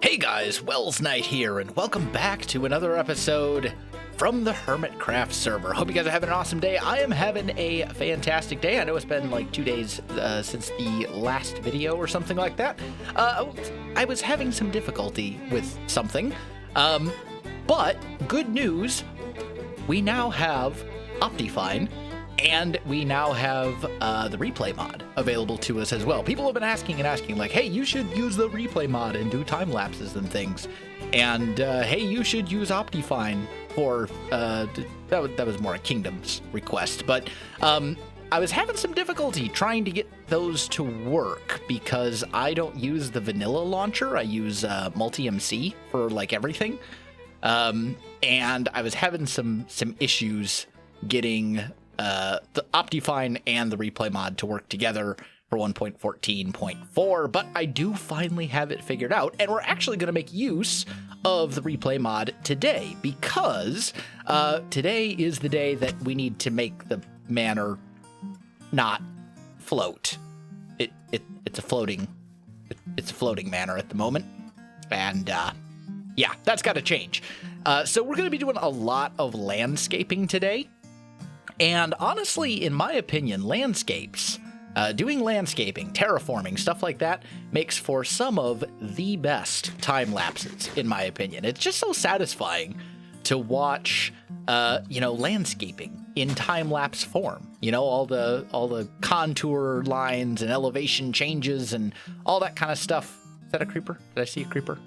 Hey guys, Welsknight here, and welcome back to another episode from the Hermitcraft server. Hope you guys are having an awesome day. I am having a fantastic day. I know it's been like 2 days since the last video or something like that. I was having some difficulty with something, but good news, we now have Optifine, and we now have the replay mod available to us as well. People have been asking like, hey, you should use the replay mod and do time lapses and things. And hey, you should use Optifine for that was more a Kingdom's request. But I was having some difficulty trying to get those to work because I don't use the vanilla launcher. I use Multi-MC for like everything. And I was having some issues getting the Optifine and the replay mod to work together for 1.14.4, but I do finally have it figured out, and we're actually going to make use of the replay mod today, because today is the day that we need to make the manor not float. It's a floating manor at the moment, and yeah, that's got to change. So we're going to be doing a lot of landscaping today. And honestly, in my opinion, doing landscaping, terraforming, stuff like that, makes for some of the best time lapses, in my opinion. It's just so satisfying to watch, landscaping in time lapse form. You know, all the contour lines and elevation changes and all that kind of stuff. Is that a creeper? Did I see a creeper?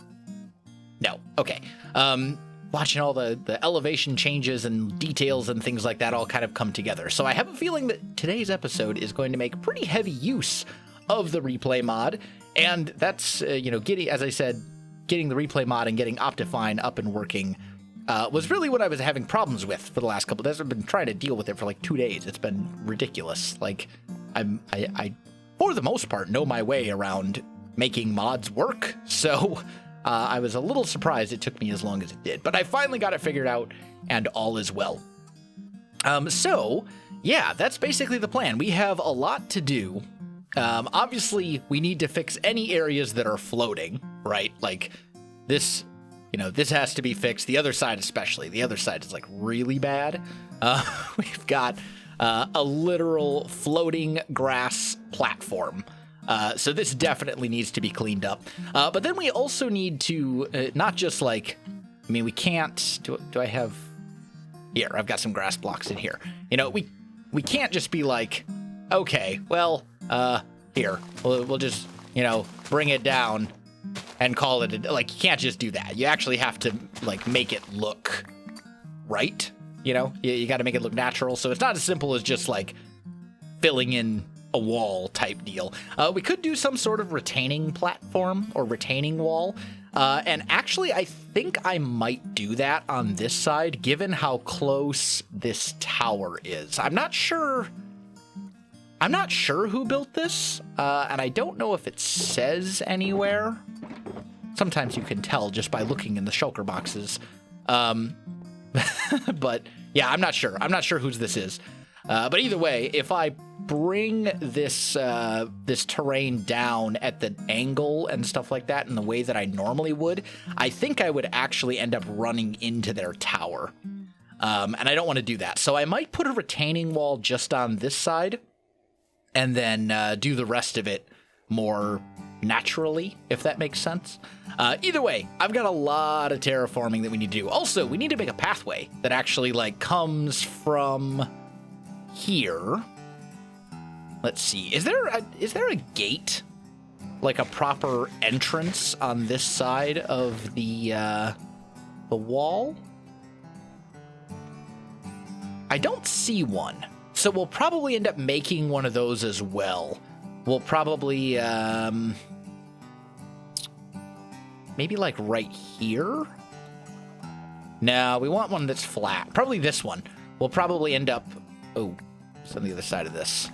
No. Okay. Watching all the elevation changes and details and things like that all kind of come together. So I have a feeling that today's episode is going to make pretty heavy use of the replay mod. And that's, as I said, getting the replay mod and getting Optifine up and working was really what I was having problems with for the last couple of days. I've been trying to deal with it for like 2 days. It's been ridiculous. Like, I for the most part, know my way around making mods work. So I was a little surprised it took me as long as it did, but I finally got it figured out, and all is well. So, yeah, that's basically the plan. We have a lot to do. Obviously, we need to fix any areas that are floating, right? Like, this has to be fixed. The other side especially. The other side is, like, really bad. We've got a literal floating grass platform. So this definitely needs to be cleaned up. But then we also need to not just we can't. Do I have? Here, I've got some grass blocks in here. We can't just be like, okay, well, here, we'll just bring it down and call it you can't just do that. You actually have to make it look right. You got to make it look natural. So it's not as simple as just filling in a wall type deal. We could do some sort of retaining platform or retaining wall. And actually, I think I might do that on this side, given how close this tower is. I'm not sure who built this, and I don't know if it says anywhere. Sometimes you can tell just by looking in the shulker boxes. But yeah, I'm not sure. I'm not sure whose this is. But either way, if I bring this terrain down at the angle and stuff like that in the way that I normally would, I think I would actually end up running into their tower. And I don't want to do that. So I might put a retaining wall just on this side and then do the rest of it more naturally, if that makes sense. Either way, I've got a lot of terraforming that we need to do. Also, we need to make a pathway that actually comes from here. Let's see. Is there a gate, like a proper entrance on this side of the wall? I don't see one. So we'll probably end up making one of those as well. We'll probably maybe right here. No, we want one that's flat. Probably this one. We'll probably end up. Oh, it's on the other side of this.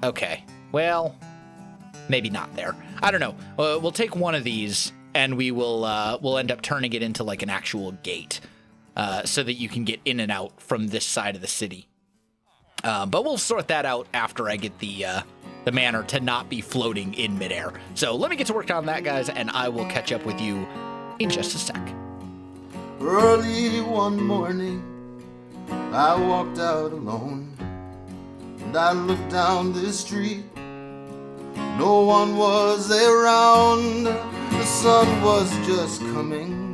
Okay, well, maybe not there. I don't know. We'll take one of these, and we'll end up turning it into an actual gate, so that you can get in and out from this side of the city. But we'll sort that out after I get the the manner to not be floating in midair. So let me get to work on that, guys, and I will catch up with you in just a sec. Early one morning, I walked out alone, and I looked down the street. No one was around. The sun was just coming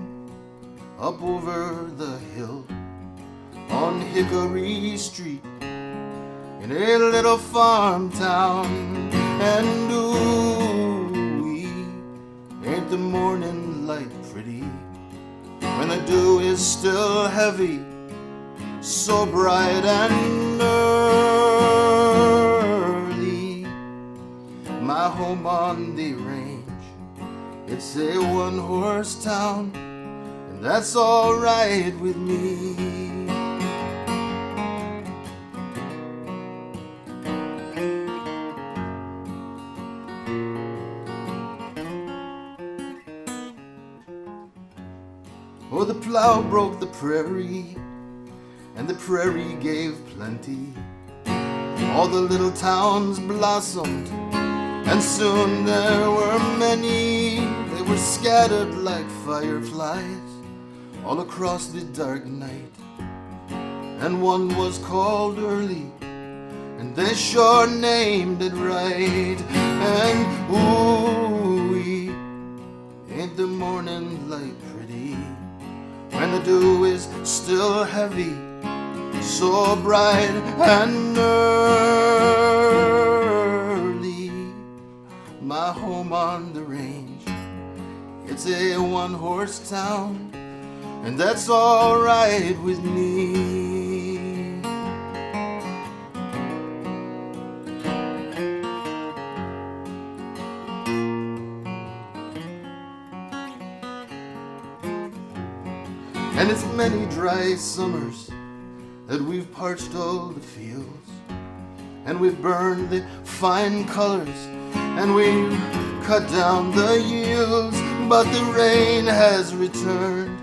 up over the hill on Hickory Street in a little farm town. And ooh-wee, ain't the morning light pretty when the dew is still heavy, so bright and early. My home on the range, it's a one-horse town, and that's alright with me. Oh, the plow broke the prairie, and the prairie gave plenty. All the little towns blossomed, and soon there were many. They were scattered like fireflies all across the dark night. And one was called early, and they sure named it right. And ooh-wee, ain't the morning light pretty when the dew is still heavy, so bright and early. My home on the range, it's a one-horse town, and that's alright with me. And it's many dry summers that we've parched all the fields, and we've burned the fine colors, and we've cut down the yields. But the rain has returned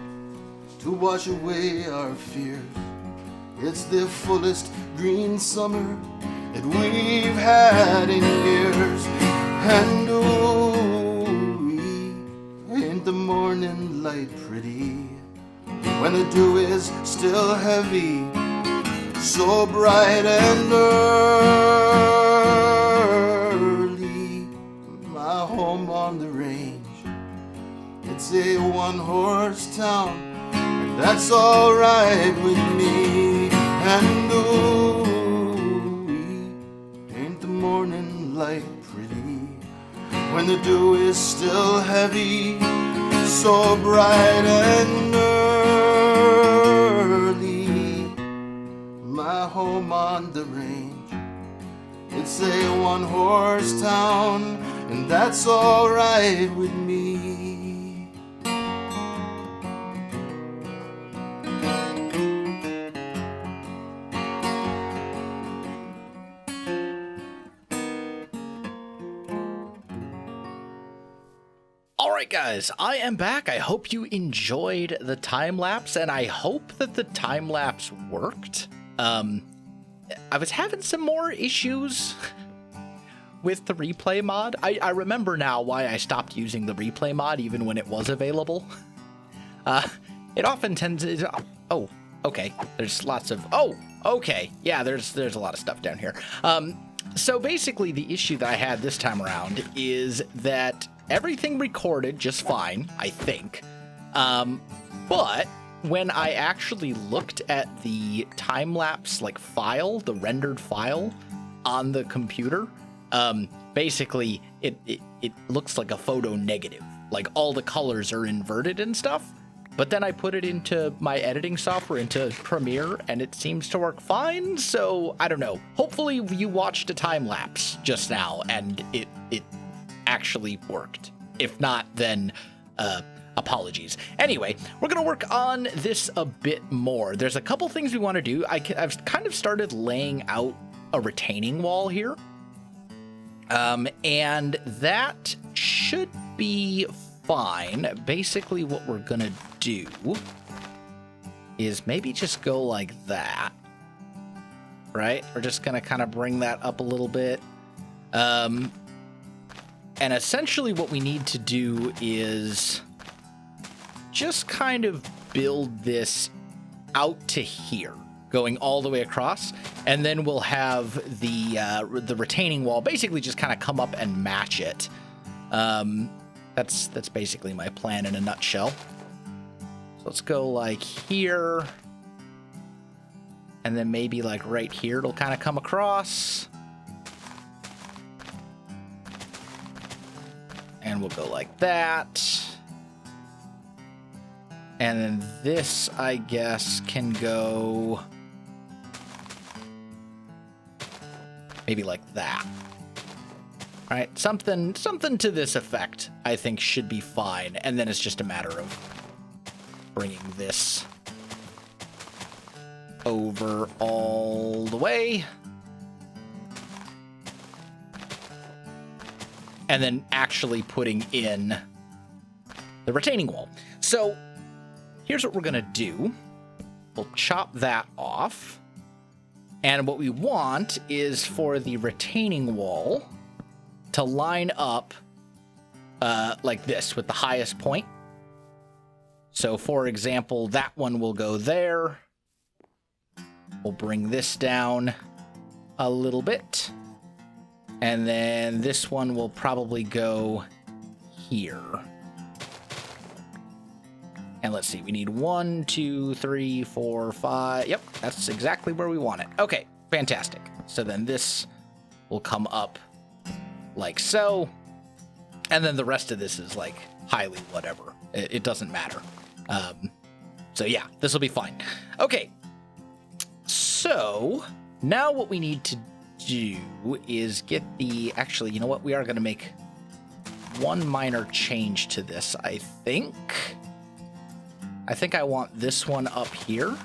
to wash away our fears. It's the fullest green summer that we've had in years. And ooh-wee, ain't the morning light pretty when the dew is still heavy, so bright and early. My home on the range, it's a one-horse town, and that's alright with me. And ooh-wee, ain't the morning light pretty when the dew is still heavy, so bright and early. My home on the range, it's a one-horse town, and that's alright with me. Alright guys, I am back. I hope you enjoyed the time-lapse, and I hope that the time-lapse worked. I was having some more issues with the replay mod. I remember now why I stopped using the replay mod even when it was available. It often tends to... Oh, okay. There's lots of... Oh, okay. Yeah, there's a lot of stuff down here. So basically the issue that I had this time around is that everything recorded just fine, I think. But when I actually looked at the time-lapse like file, the rendered file on the computer, basically it looks like a photo negative. Like all the colors are inverted and stuff. But then I put it into my editing software, into Premiere, and it seems to work fine. So I don't know. Hopefully you watched a time-lapse just now and it actually worked. If not, then apologies. Anyway, we're going to work on this a bit more. There's a couple things we want to do. I've kind of started laying out a retaining wall here. And that should be fine. Basically, what we're going to do is maybe just go like that. Right? We're just going to kind of bring that up a little bit. And essentially what we need to do is just kind of build this out to here, going all the way across, and then we'll have the retaining wall basically just kind of come up and match it. That's basically my plan in a nutshell. So let's go like here, and then maybe like right here it'll kind of come across. And we'll go like that. And then this, I guess, can go maybe like that. All right, something to this effect, I think should be fine. And then it's just a matter of bringing this over all the way. And then actually putting in the retaining wall. So here's what we're going to do. We'll chop that off. And what we want is for the retaining wall to line up like this with the highest point. So for example, that one will go there. We'll bring this down a little bit. And then this one will probably go here. And let's see, we need 1, 2, 3, 4, 5. Yep, that's exactly where we want it. Okay, fantastic. So then this will come up like so. And then the rest of this is like highly whatever. It doesn't matter. So yeah, this will be fine. Okay, so now what we need to do is get the... Actually, you know what? We are going to make one minor change to this, I think. I think I want this one up here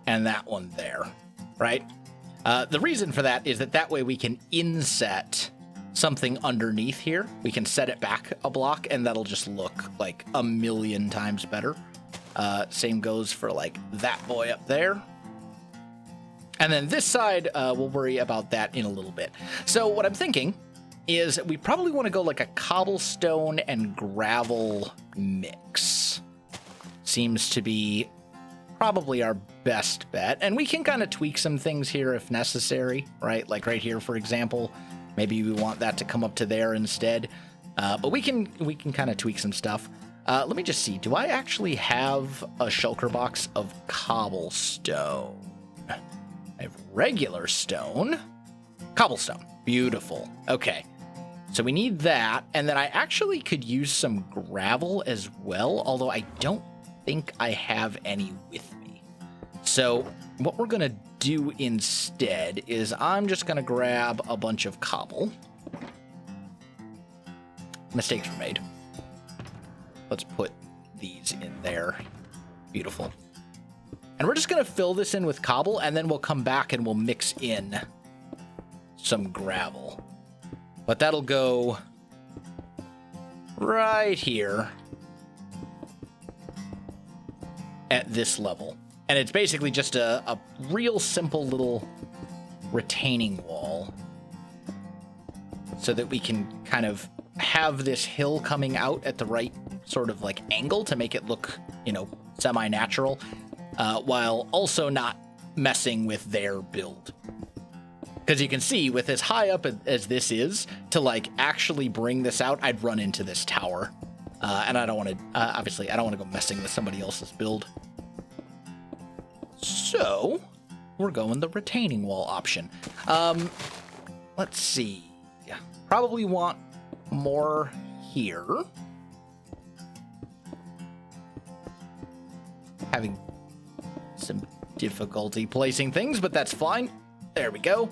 and that one there, right? The reason for that is that way we can inset something underneath here. We can set it back a block and that'll just look like a million times better. Same goes for like that boy up there. And then this side, we'll worry about that in a little bit. So what I'm thinking is we probably want to go like a cobblestone and gravel mix. Seems to be probably our best bet. And we can kind of tweak some things here if necessary, right? Like right here, for example, maybe we want that to come up to there instead. But we can kind of tweak some stuff. Let me just see. Do I actually have a shulker box of cobblestone? I have regular stone. Cobblestone. Beautiful. Okay. So we need that. And then I actually could use some gravel as well, although I don't think I have any with me. So what we're going to do instead is I'm just going to grab a bunch of cobble. Mistakes were made. Let's put these in there. Beautiful. And we're just going to fill this in with cobble, and then we'll come back and we'll mix in some gravel. But that'll go right here at this level. And it's basically just a real simple little retaining wall so that we can kind of have this hill coming out at the right sort of like angle to make it look, you know, semi-natural. While also not messing with their build. Because you can see, with as high up as this is, to like actually bring this out, I'd run into this tower. And I don't want to, obviously, I don't want to go messing with somebody else's build. So, we're going the retaining wall option. Let's see. Yeah, probably want more here. Having some difficulty placing things, but that's fine. There we go.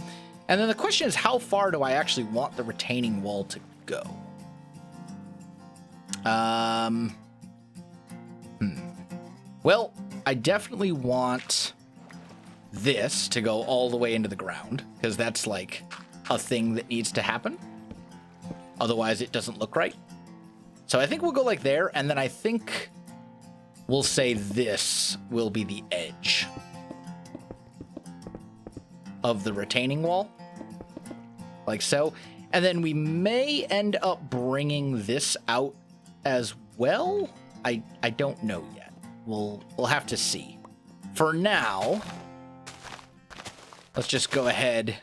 And then the question is, how far do I actually want the retaining wall to go? Well, I definitely want this to go all the way into the ground, because that's like a thing that needs to happen. Otherwise, it doesn't look right. So I think we'll go like there, and then I think we'll say this will be the edge of the retaining wall. like so. And then we may end up bringing this out as well. I don't know yet. We'll have to see. For now, let's just go ahead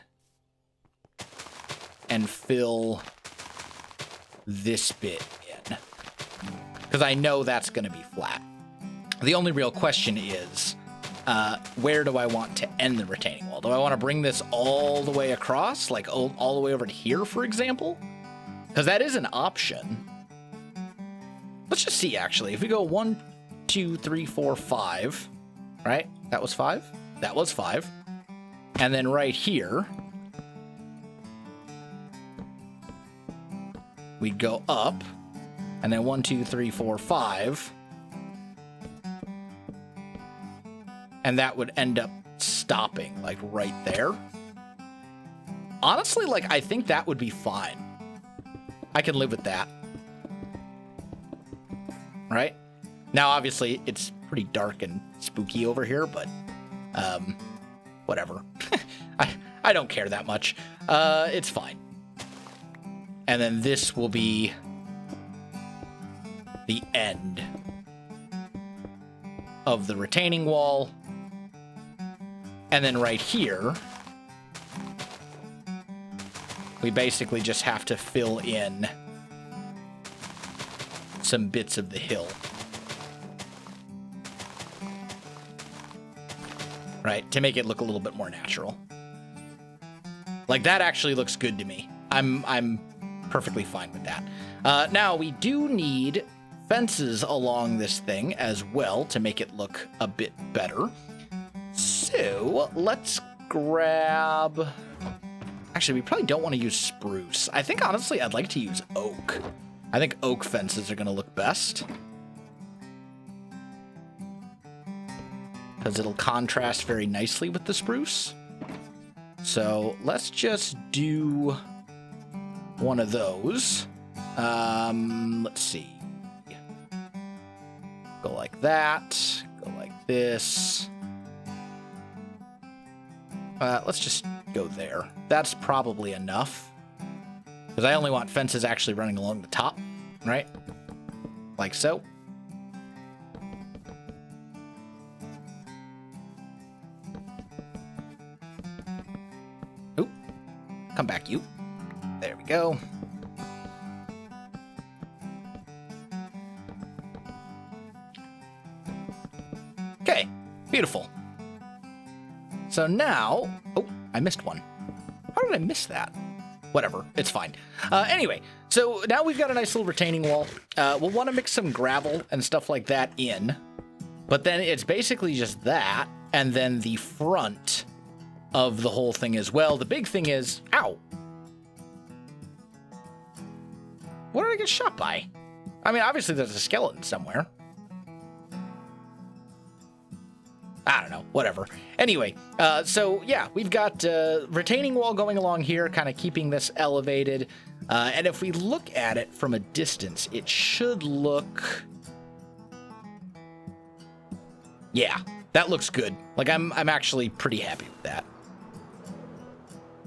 and fill this bit in, because I know that's going to be flat. The only real question is, where do I want to end the retaining wall? Do I want to bring this all the way across, like all the way over to here, for example? Because that is an option. Let's just see, actually. If we go 1, 2, 3, 4, 5, right? That was 5. That was 5. And then right here, we'd go up, and then 1, 2, 3, 4, 5. And that would end up stopping, like, right there. Honestly, like, I think that would be fine. I can live with that. Right? Now, obviously, it's pretty dark and spooky over here, but, whatever. I don't care that much. It's fine. And then this will be the end of the retaining wall. And then right here, we basically just have to fill in some bits of the hill. Right, to make it look a little bit more natural. Like, that actually looks good to me. I'm perfectly fine with that. Now, we do need fences along this thing as well to make it look a bit better. So, let's grab... Actually, we probably don't want to use spruce. I think, honestly, I'd like to use oak. I think oak fences are going to look best, because it'll contrast very nicely with the spruce. So let's just do one of those. Let's see. Go like that. Go like this. Let's just go there. That's probably enough, because I only want fences actually running along the top, right? Like so. Oop. Come back, you. There we go. Okay, beautiful. So now... Oh, I missed one. How did I miss that? Whatever, it's fine. Anyway, so now we've got a nice little retaining wall. We'll want to mix some gravel and stuff like that in. But then it's basically just that, and then the front of the whole thing as well. The big thing is... Ow! What did I get shot by? I mean, obviously there's a skeleton somewhere. I don't know, whatever. Anyway, so yeah, we've got retaining wall going along here, kind of keeping this elevated. And if we look at it from a distance, it should look... Yeah, that looks good. Like, I'm actually pretty happy with that.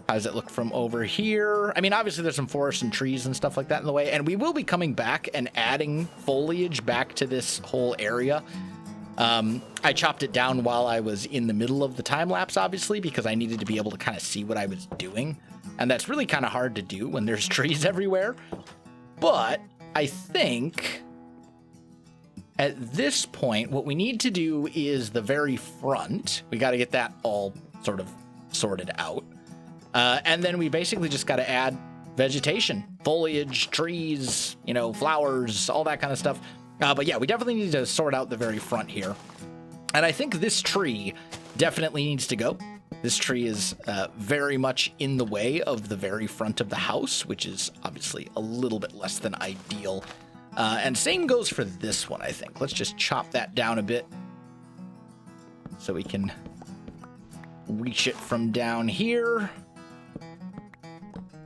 How does it look from over here? I mean, obviously there's some forest and trees and stuff like that in the way, and we will be coming back and adding foliage back to this whole area. I chopped it down while I was in the middle of the time-lapse, obviously, because I needed to be able to kind of see what I was doing. And that's really kind of hard to do when there's trees everywhere. But I think at this point, what we need to do is the very front. We got to get that all sort of sorted out. And then we basically just got to add vegetation, foliage, trees, you know, flowers, all that kind of stuff. But yeah, we definitely need to sort out the very front here. And I think this tree definitely needs to go. This tree is very much in the way of the very front of the house, which is obviously a little bit less than ideal. And same goes for this one, I think. Let's just chop that down a bit so we can reach it from down here.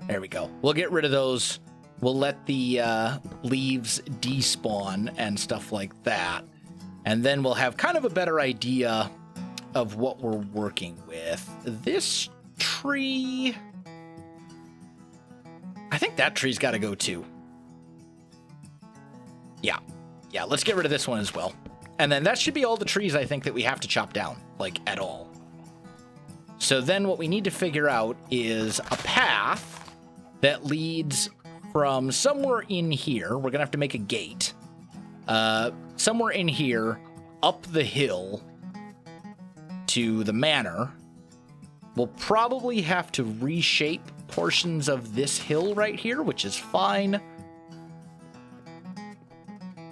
There we go. We'll get rid of those. We'll let the leaves despawn and stuff like that. And then we'll have kind of a better idea of what we're working with. This tree... think that tree's got to go too. Yeah. Yeah, let's get rid of this one as well. And then that should be all the trees I think that we have to chop down, like, at all. So then what we need to figure out is a path that leads from somewhere in here. We're going to have to make a gate. Somewhere in here, up the hill to the manor. We'll probably have to reshape portions of this hill right here, which is fine.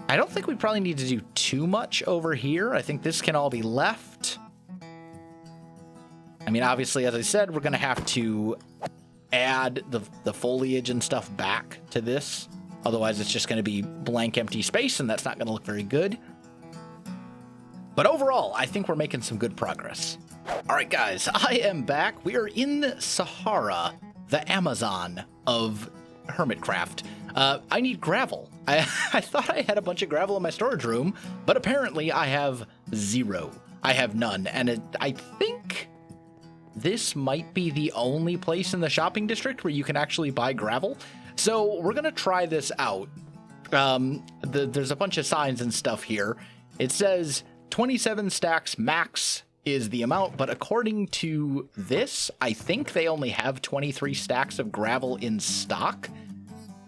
I don't think we probably need to do too much over here. I think this can all be left. I mean, obviously, as I said, we're going to have to add the foliage and stuff back to this. Otherwise, it's just going to be blank, empty space, and that's not going to look very good. But overall, I think we're making some good progress. All right, guys, I am back. We are in Sahara, the Amazon of Hermitcraft. I need gravel. I thought I had a bunch of gravel in my storage room, but apparently I have 0. I have none, and I think this might be the only place in the shopping district where you can actually buy gravel. So we're going to try this out. There's a bunch of signs and stuff here. It says 27 stacks max is the amount, but according to this, I think they only have 23 stacks of gravel in stock.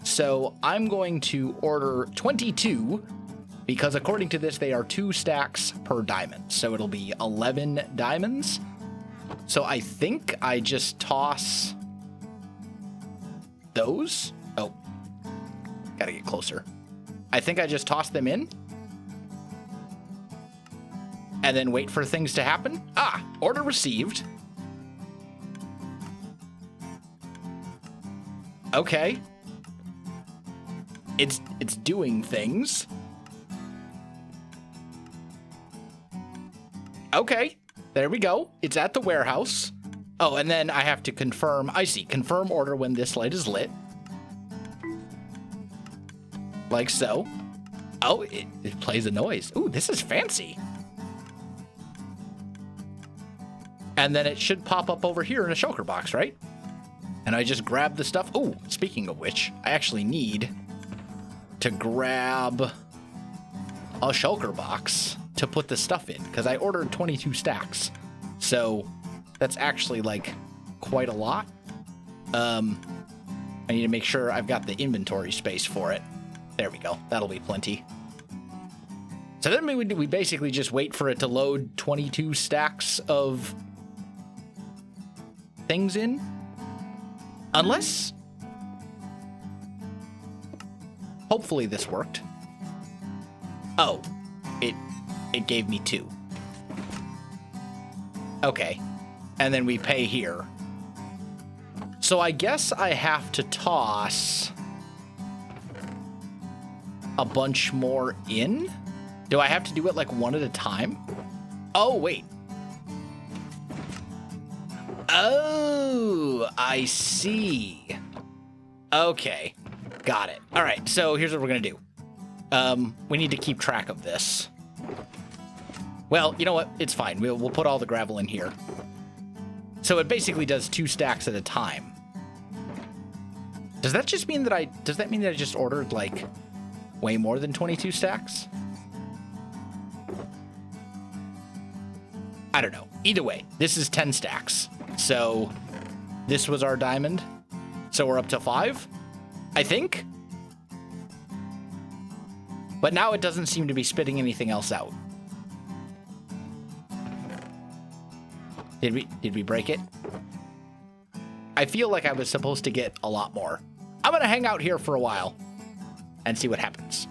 So I'm going to order 22 because according to this, they are 2 stacks per diamond. So it'll be 11 diamonds. So I think I just toss those. Oh, gotta get closer. I think I just toss them in and then wait for things to happen. Ah, order received. Okay. It's doing things. Okay, there we go. It's at the warehouse. Oh, and then I have to confirm. I see. Confirm order when this light is lit. Like so. Oh, it plays a noise. Ooh, this is fancy. And then it should pop up over here in a shulker box, right? And I just grab the stuff. Oh, speaking of which, I actually need to grab a shulker box to put the stuff in because I ordered 22 stacks. So that's actually like quite a lot. I need to make sure I've got the inventory space for it. There we go. That'll be plenty. So then we basically just wait for it to load 22 stacks of things in. Unless... hopefully this worked. Oh, it gave me 2. Okay. And then we pay here. So I guess I have to toss a bunch more in? Do I have to do it like one at a time? Oh, wait. Oh, I see. Okay. Got it. All right, so here's what we're going to do. We need to keep track of this. Well, you know what? It's fine. We'll put all the gravel in here. So it basically does 2 stacks at a time. Does that just mean that I just ordered like way more than 22 stacks? I don't know. Either way, this is 10 stacks. So this was our diamond. So we're up to 5, I think. But now it doesn't seem to be spitting anything else out. Did we break it? I feel like I was supposed to get a lot more. I'm gonna hang out here for a while and see what happens.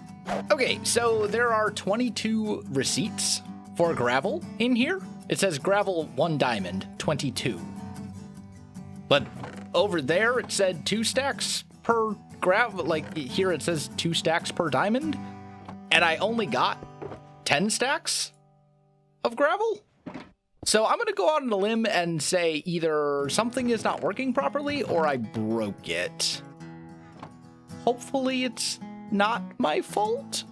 Okay, so there are 22 receipts for gravel in here. It says gravel 1 diamond, 22. But over there it said 2 stacks per gravel. Like here it says 2 stacks per diamond. And I only got 10 stacks of gravel. So I'm going to go out on a limb and say either something is not working properly or I broke it. Hopefully it's not my fault.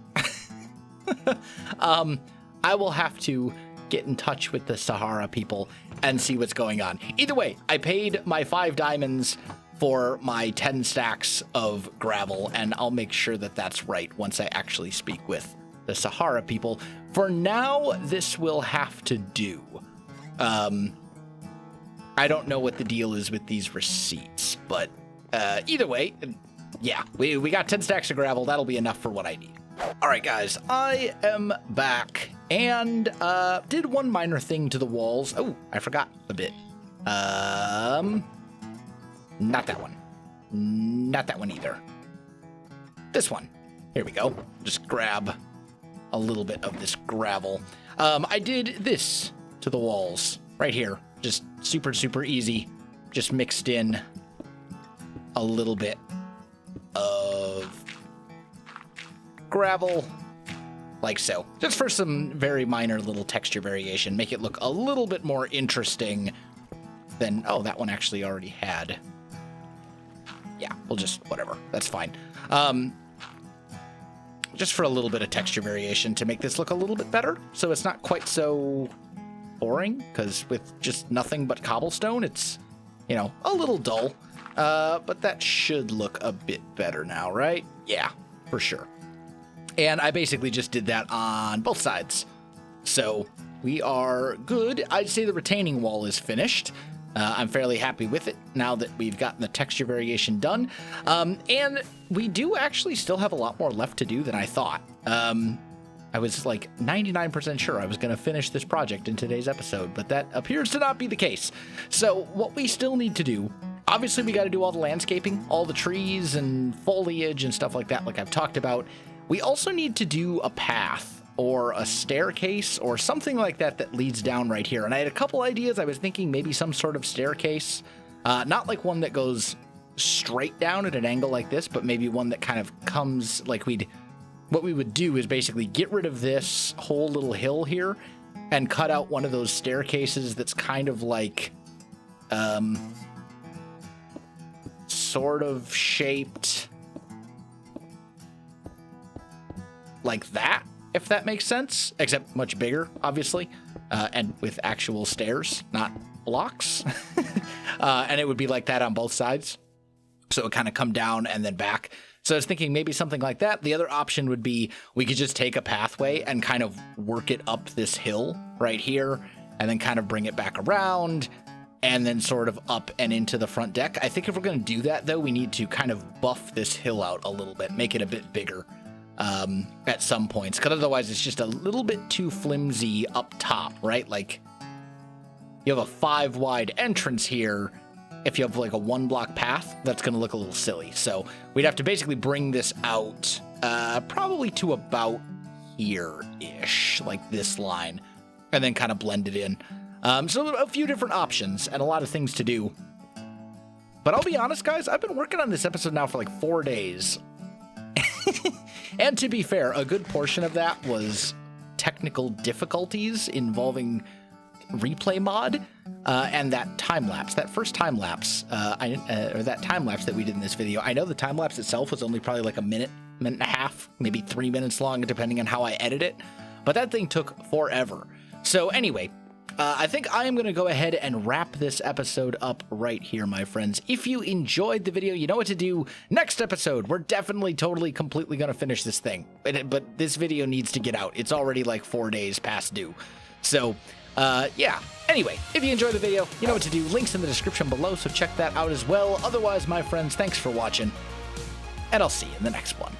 I will have to get in touch with the Sahara people and see what's going on. Either way, I paid my 5 diamonds for my 10 stacks of gravel, and I'll make sure that that's right once I actually speak with the Sahara people. For now, this will have to do. I don't know what the deal is with these receipts, but either way, yeah, we got 10 stacks of gravel. That'll be enough for what I need. All right, guys, I am back and did one minor thing to the walls. Oh, I forgot a bit. Not that one. Not that one either. This one. Here we go. Just grab a little bit of this gravel. I did this to the walls right here. Just super, super easy. Just mixed in a little bit of gravel, like so. Just for some very minor little texture variation. Make it look a little bit more interesting than... Oh, that one actually already had... Yeah, we'll just... Whatever. That's fine. Just for a little bit of texture variation to make this look a little bit better. So it's not quite so boring, because with just nothing but cobblestone, it's, you know, a little dull. But that should look a bit better now, right? Yeah, for sure. And I basically just did that on both sides. So we are good. I'd say the retaining wall is finished. I'm fairly happy with it now that we've gotten the texture variation done. And we do actually still have a lot more left to do than I thought. I was like 99% sure I was going to finish this project in today's episode, but that appears to not be the case. So what we still need to do, obviously we got to do all the landscaping, all the trees and foliage and stuff like that, like I've talked about. We also need to do a path or a staircase or something like that that leads down right here. And I had a couple ideas. I was thinking maybe some sort of staircase, not like one that goes straight down at an angle like this, but maybe one that kind of comes like what we would do is basically get rid of this whole little hill here and cut out one of those staircases that's kind of like, sort of shaped like that, if that makes sense, except much bigger, obviously, and with actual stairs, not blocks. And it would be like that on both sides. So it would kind of come down and then back. So I was thinking maybe something like that. The other option would be we could just take a pathway and kind of work it up this hill right here and then kind of bring it back around and then sort of up and into the front deck. I think if we're going to do that, though, we need to kind of buff this hill out a little bit, make it a bit bigger at some points, because otherwise it's just a little bit too flimsy up top, right? Like you have a 5 wide entrance here. If you have like a 1 block path, that's going to look a little silly. So we'd have to basically bring this out probably to about here-ish, like this line, and then kind of blend it in. So a few different options and a lot of things to do. But I'll be honest, guys, I've been working on this episode now for like 4 days. And to be fair, a good portion of that was technical difficulties involving replay mod and that time lapse, that first time lapse, or that time lapse that we did in this video. I know the time lapse itself was only probably like a minute and a half, maybe 3 minutes long, depending on how I edit it, but that thing took forever. So anyway, I think I am going to go ahead and wrap this episode up right here, my friends. If you enjoyed the video, you know what to do. Next episode, we're definitely, totally, completely going to finish this thing. But this video needs to get out. It's already like 4 days past due. So, yeah. Anyway, if you enjoyed the video, you know what to do. Links in the description below, so check that out as well. Otherwise, my friends, thanks for watching, and I'll see you in the next one.